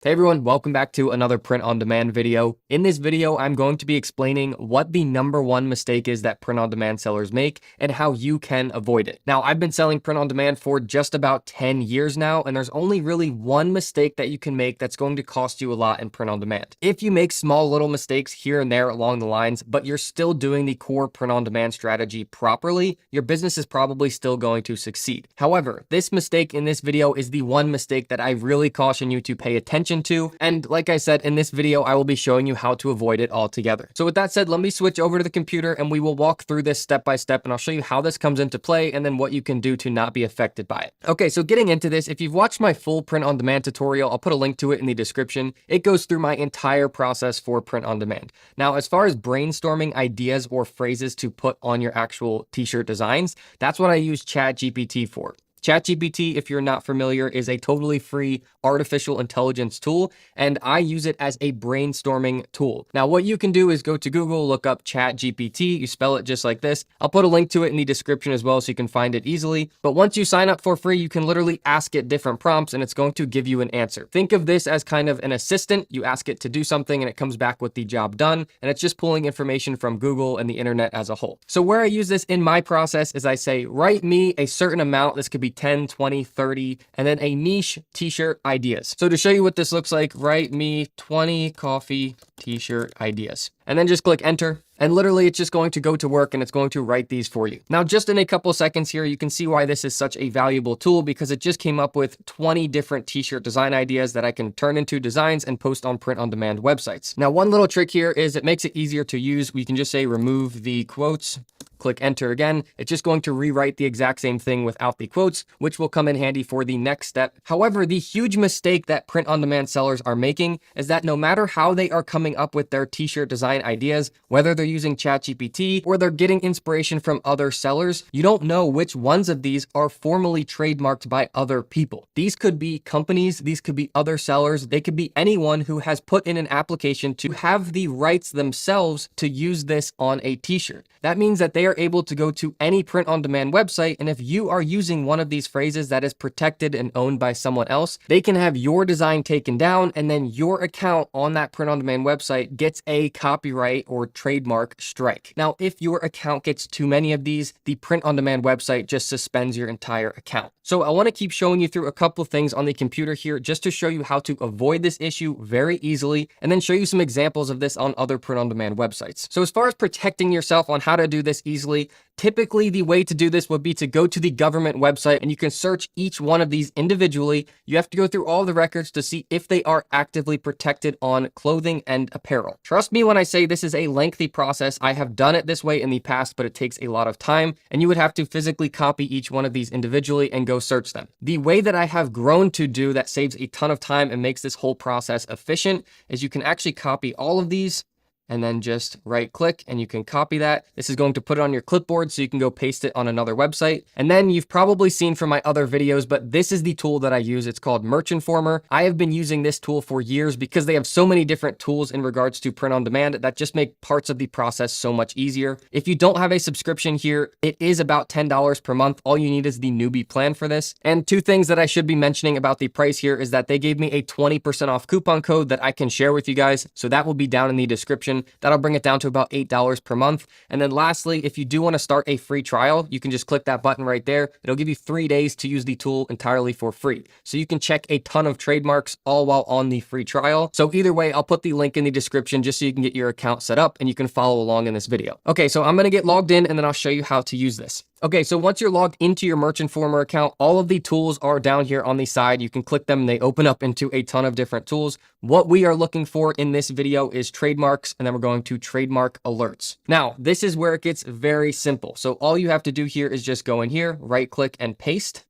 Hey everyone, welcome back to another print on demand video. In this video, I'm going to be explaining what the number one mistake is that print on demand sellers make and how you can avoid it. Now, I've been selling print on demand for just about 10 years now, and there's only really one mistake that you can make that's going to cost you a lot in print on demand. If you make small little mistakes here and there along the lines, but you're still doing the core print on demand strategy properly, your business is probably still going to succeed. However, this mistake in this video is the one mistake that I really caution you to pay attention to. And like I said, in this video, I will be showing you how to avoid it altogether. So with that said, let me switch over to the computer and we will walk through this step by step, and I'll show you how this comes into play and then what you can do to not be affected by it. Okay, so getting into this, if you've watched my full print on demand tutorial, I'll put a link to it in the description. It goes through my entire process for print on demand. Now, as far as brainstorming ideas or phrases to put on your actual t-shirt designs, that's what I use ChatGPT for. ChatGPT, if you're not familiar, is a totally free artificial intelligence tool, and I use it as a brainstorming tool. Now, what you can do is go to Google, look up ChatGPT, you spell it just like this. I'll put a link to it in the description as well so you can find it easily. But once you sign up for free, you can literally ask it different prompts and it's going to give you an answer. Think of this as kind of an assistant. You ask it to do something and it comes back with the job done, and it's just pulling information from Google and the internet as a whole. So where I use this in my process is I say, write me a certain amount. This could be 10, 20, 30, and then a niche t-shirt ideas. So to show you what this looks like, write me 20 coffee t-shirt ideas, and then just click enter. And literally it's just going to go to work and it's going to write these for you. Now, just in a couple seconds here, you can see why this is such a valuable tool, because it just came up with 20 different t-shirt design ideas that I can turn into designs and post on print on demand websites. Now, one little trick here is it makes it easier to use. We can just say remove the quotes, click enter again. It's just going to rewrite the exact same thing without the quotes, which will come in handy for the next step. However, the huge mistake that print on demand sellers are making is that no matter how they are coming up with their t-shirt design ideas, whether they're using ChatGPT or they're getting inspiration from other sellers, you don't know which ones of these are formally trademarked by other people. These could be companies, these could be other sellers, they could be anyone who has put in an application to have the rights themselves to use this on a t-shirt. That means that they are able to go to any print on demand website, and if you are using one of these phrases that is protected and owned by someone else, they can have your design taken down, and then your account on that print on demand website gets a copyright or trademark strike. Now, if your account gets too many of these, the print on demand website just suspends your entire account. So I want to keep showing you through a couple of things on the computer here just to show you how to avoid this issue very easily, and then show you some examples of this on other print on demand websites. So as far as protecting yourself on how to do this easily, typically the way to do this would be to go to the government website and you can search each one of these individually. You have to go through all the records to see if they are actively protected on clothing and apparel. Trust me when I say this is a lengthy process. I have done it this way in the past, but it takes a lot of time and you would have to physically copy each one of these individually and go search them. The way that I have grown to do that saves a ton of time and makes this whole process efficient is you can actually copy all of these and then just right click and you can copy that. This is going to put it on your clipboard so you can go paste it on another website. And then you've probably seen from my other videos, but this is the tool that I use. It's called Merch Informer. I have been using this tool for years because they have so many different tools in regards to print on demand that just make parts of the process so much easier. If you don't have a subscription here, it is about $10 per month. All you need is the newbie plan for this. And two things that I should be mentioning about the price here is that they gave me a 20% off coupon code that I can share with you guys. So that will be down in the description. That'll bring it down to about $8 per month. And then lastly, if you do want to start a free trial, you can just click that button right there. It'll give you 3 days to use the tool entirely for free. So you can check a ton of trademarks all while on the free trial. So either way, I'll put the link in the description just so you can get your account set up and you can follow along in this video. Okay, so I'm going to get logged in and then I'll show you how to use this. Okay, so once you're logged into your Merch Informer account, all of the tools are down here on the side. You can click them and they open up into a ton of different tools. What we are looking for in this video is trademarks, and then we're going to trademark alerts. Now, this is where it gets very simple. So all you have to do here is just go in here, right click and paste.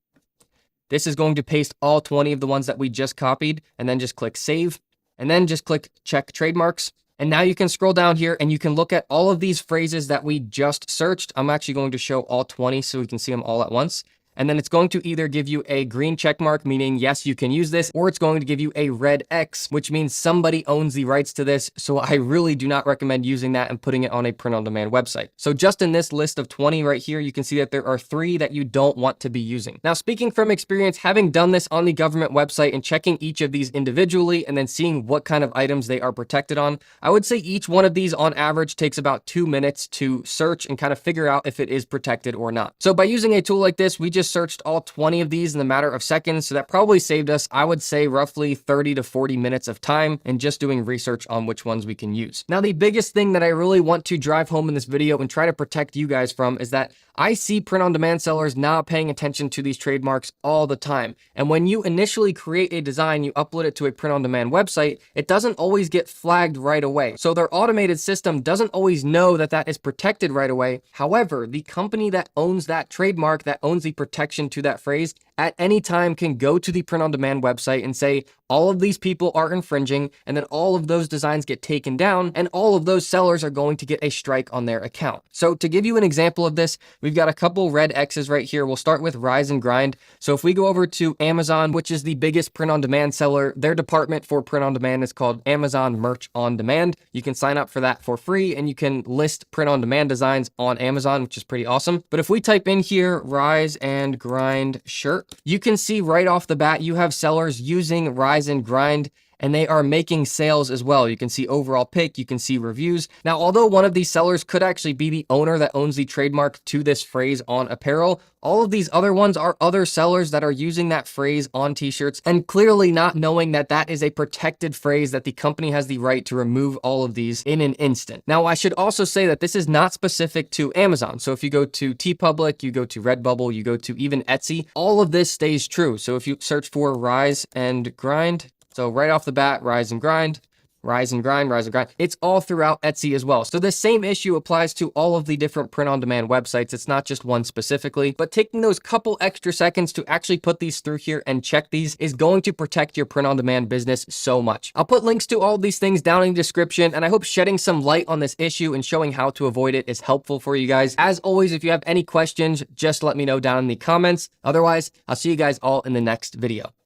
This is going to paste all 20 of the ones that we just copied, and then just click save, and then just click check trademarks. And now you can scroll down here and you can look at all of these phrases that we just searched. I'm actually going to show all 20 so we can see them all at once. and then it's going to either give you a green check mark, meaning yes, you can use this, or it's going to give you a red X, which means somebody owns the rights to this. So I really do not recommend using that and putting it on a print-on-demand website. So just in this list of 20 right here, you can see that there are 3 that you don't want to be using. Now, speaking from experience, having done this on the government website and checking each of these individually and then seeing what kind of items they are protected on, I would say each one of these on average takes about 2 minutes to search and kind of figure out if it is protected or not. So by using a tool like this, we just searched all 20 of these in a matter of seconds. So that probably saved us, I would say, roughly 30 to 40 minutes of time and just doing research on which ones we can use. Now, the biggest thing that I really want to drive home in this video and try to protect you guys from is that I see print-on-demand sellers not paying attention to these trademarks all the time. And when you initially create a design, you upload it to a print-on-demand website, it doesn't always get flagged right away. So their automated system doesn't always know that that is protected right away. However, the company that owns that trademark, that owns the protection to that phrase, at any time can go to the print-on-demand website and say, all of these people are infringing, and then all of those designs get taken down, and all of those sellers are going to get a strike on their account. So to give you an example of this, we've got a couple red X's right here. We'll start with Rise and Grind. So if we go over to Amazon, which is the biggest print-on-demand seller, their department for print-on-demand is called Amazon Merch on Demand. You can sign up for that for free, and you can list print-on-demand designs on Amazon, which is pretty awesome. But if we type in here, Rise and Grind shirt, you can see right off the bat, you have sellers using Rise and Grind, and they are making sales as well. You can see overall pick, you can see reviews. Now, although one of these sellers could actually be the owner that owns the trademark to this phrase on apparel, all of these other ones are other sellers that are using that phrase on t-shirts and clearly not knowing that that is a protected phrase that the company has the right to remove all of these in an instant. Now, I should also say that this is not specific to Amazon. So if you go to TeePublic, you go to Redbubble, you go to even Etsy, all of this stays true. So if you search for Rise and Grind, so right off the bat, Rise and Grind, Rise and Grind, Rise and Grind. It's all throughout Etsy as well. So the same issue applies to all of the different print-on-demand websites. It's not just one specifically, but taking those couple extra seconds to actually put these through here and check these is going to protect your print-on-demand business so much. I'll put links to all of these things down in the description, and I hope shedding some light on this issue and showing how to avoid it is helpful for you guys. As always, if you have any questions, just let me know down in the comments. Otherwise, I'll see you guys all in the next video.